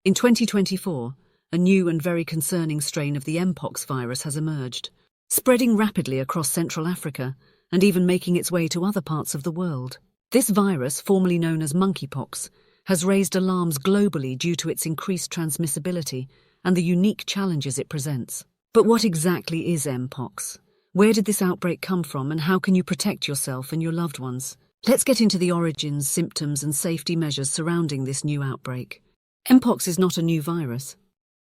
In 2024, a new and very concerning strain of the Mpox virus has emerged, spreading rapidly across Central Africa and even making its way to other parts of the world. This virus, formerly known as monkeypox, has raised alarms globally due to its increased transmissibility and the unique challenges it presents. But what exactly is Mpox? Where did this outbreak come from, and how can you protect yourself and your loved ones? Let's get into the origins, symptoms, and safety measures surrounding this new outbreak. Mpox is not a new virus.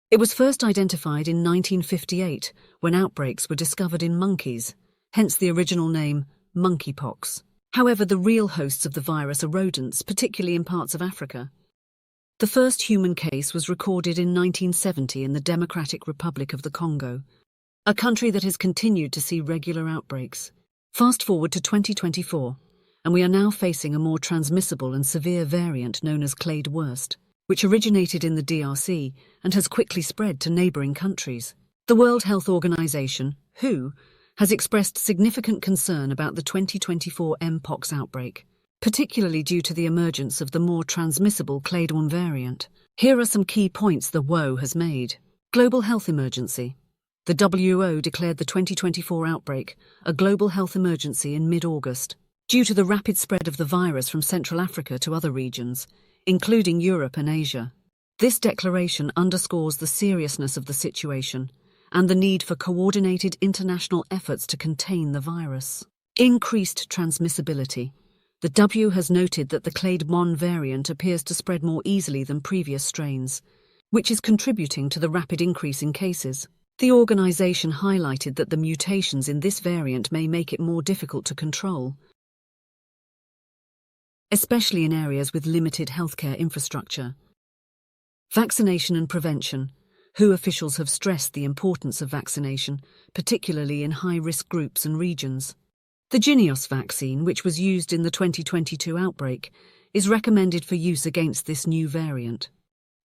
It was first identified in 1958 when outbreaks were discovered in monkeys, hence the original name monkeypox. However, the real hosts of the virus are rodents, particularly in parts of Africa. The first human case was recorded in 1970 in the Democratic Republic of the Congo, a country that has continued to see regular outbreaks. Fast forward to 2024, and we are now facing a more transmissible and severe variant known as clade worst, which originated in the DRC and has quickly spread to neighboring countries. The World Health Organization, WHO, has expressed significant concern about the 2024 Mpox outbreak, particularly due to the emergence of the more transmissible clade 1 variant. Here are some key points the WHO has made. Global health emergency. The WHO declared the 2024 outbreak a global health emergency in mid-August, due to the rapid spread of the virus from Central Africa to other regions, including Europe and Asia. This declaration underscores the seriousness of the situation and the need for coordinated international efforts to contain the virus. Increased transmissibility. The WHO has noted that the clade 1 variant appears to spread more easily than previous strains, which is contributing to the rapid increase in cases. The organization highlighted that the mutations in this variant may make it more difficult to control, especially in areas with limited healthcare infrastructure. Vaccination and prevention. WHO officials have stressed the importance of vaccination, particularly in high-risk groups and regions. The Jynneos vaccine, which was used in the 2022 outbreak, is recommended for use against this new variant.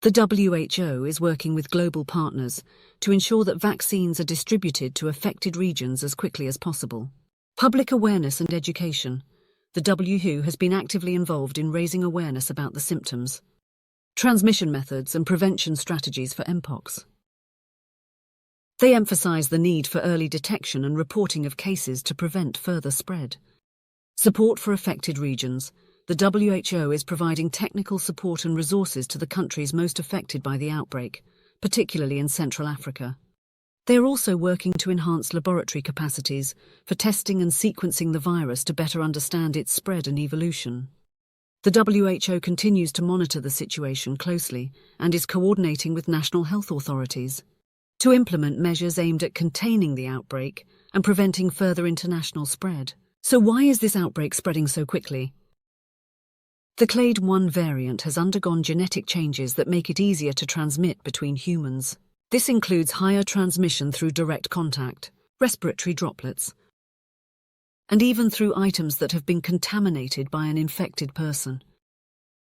The WHO is working with global partners to ensure that vaccines are distributed to affected regions as quickly as possible. Public awareness and education. The WHO has been actively involved in raising awareness about the symptoms, transmission methods, and prevention strategies for Mpox. They emphasize the need for early detection and reporting of cases to prevent further spread. Support for affected regions. The WHO is providing technical support and resources to the countries most affected by the outbreak, particularly in Central Africa. They are also working to enhance laboratory capacities for testing and sequencing the virus to better understand its spread and evolution. The WHO continues to monitor the situation closely and is coordinating with national health authorities to implement measures aimed at containing the outbreak and preventing further international spread. So why is this outbreak spreading so quickly? The clade 1 variant has undergone genetic changes that make it easier to transmit between humans. This includes higher transmission through direct contact, respiratory droplets, and even through items that have been contaminated by an infected person.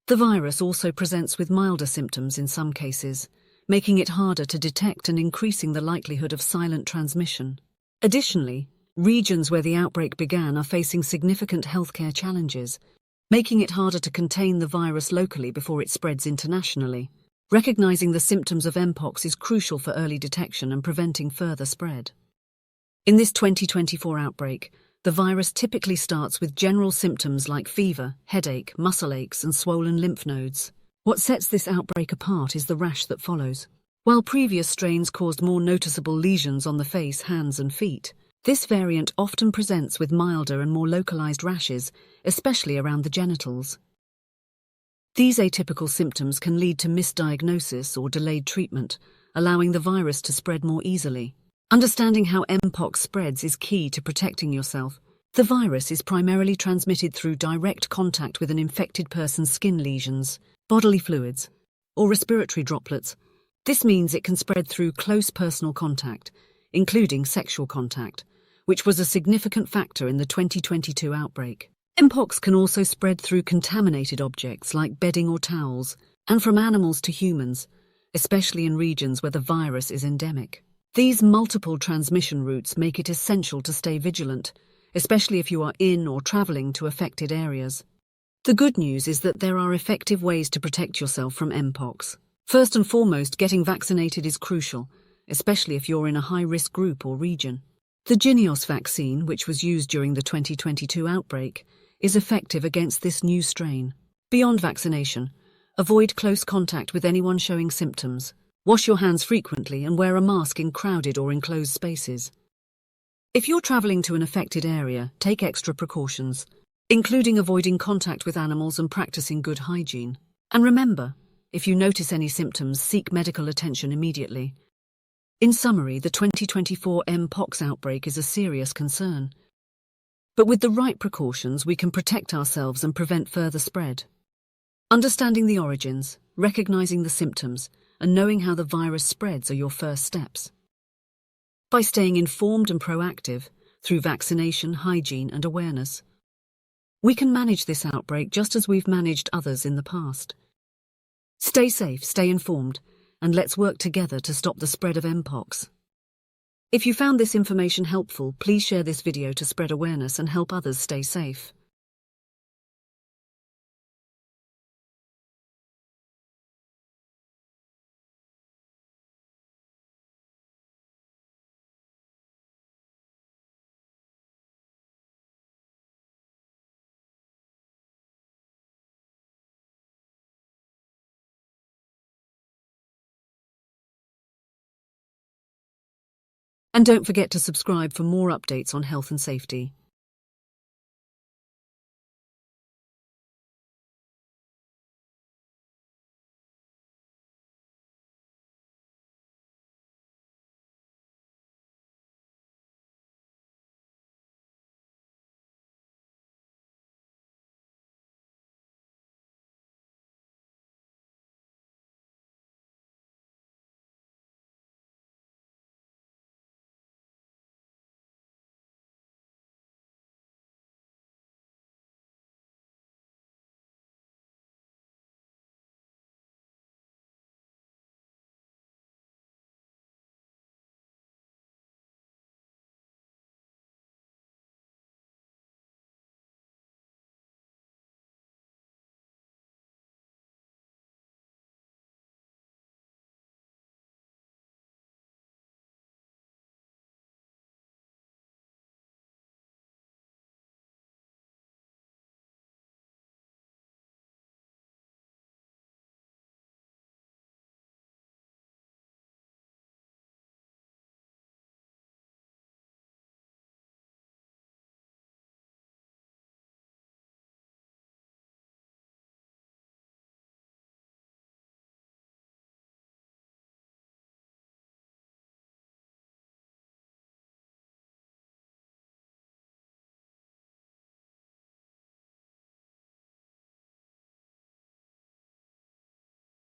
The virus also presents with milder symptoms in some cases, making it harder to detect and increasing the likelihood of silent transmission. Additionally, regions where the outbreak began are facing significant healthcare challenges, making it harder to contain the virus locally before it spreads internationally. Recognizing the symptoms of Mpox is crucial for early detection and preventing further spread. In this 2024 outbreak, the virus typically starts with general symptoms like fever, headache, muscle aches, and swollen lymph nodes. What sets this outbreak apart is the rash that follows. While previous strains caused more noticeable lesions on the face, hands, and feet, this variant often presents with milder and more localized rashes, especially around the genitals. These atypical symptoms can lead to misdiagnosis or delayed treatment, allowing the virus to spread more easily. Understanding how Mpox spreads is key to protecting yourself. The virus is primarily transmitted through direct contact with an infected person's skin lesions, bodily fluids, or respiratory droplets. This means it can spread through close personal contact, including sexual contact, which was a significant factor in the 2022 outbreak. Mpox can also spread through contaminated objects like bedding or towels, and from animals to humans, especially in regions where the virus is endemic. These multiple transmission routes make it essential to stay vigilant, especially if you are in or traveling to affected areas. The good news is that there are effective ways to protect yourself from Mpox. First and foremost, getting vaccinated is crucial, especially if you're in a high-risk group or region. The Jynneos vaccine, which was used during the 2022 outbreak, is effective against this new strain. Beyond vaccination, avoid close contact with anyone showing symptoms. Wash your hands frequently and wear a mask in crowded or enclosed spaces. If you're traveling to an affected area, take extra precautions, including avoiding contact with animals and practicing good hygiene. And remember, if you notice any symptoms, seek medical attention immediately. In summary, the 2024 MPOX outbreak is a serious concern. But with the right precautions, we can protect ourselves and prevent further spread. Understanding the origins, recognizing the symptoms, and knowing how the virus spreads are your first steps. By staying informed and proactive through vaccination, hygiene, and awareness, we can manage this outbreak just as we've managed others in the past. Stay safe, stay informed, and let's work together to stop the spread of Mpox. If you found this information helpful, please share this video to spread awareness and help others stay safe. And don't forget to subscribe for more updates on health and safety.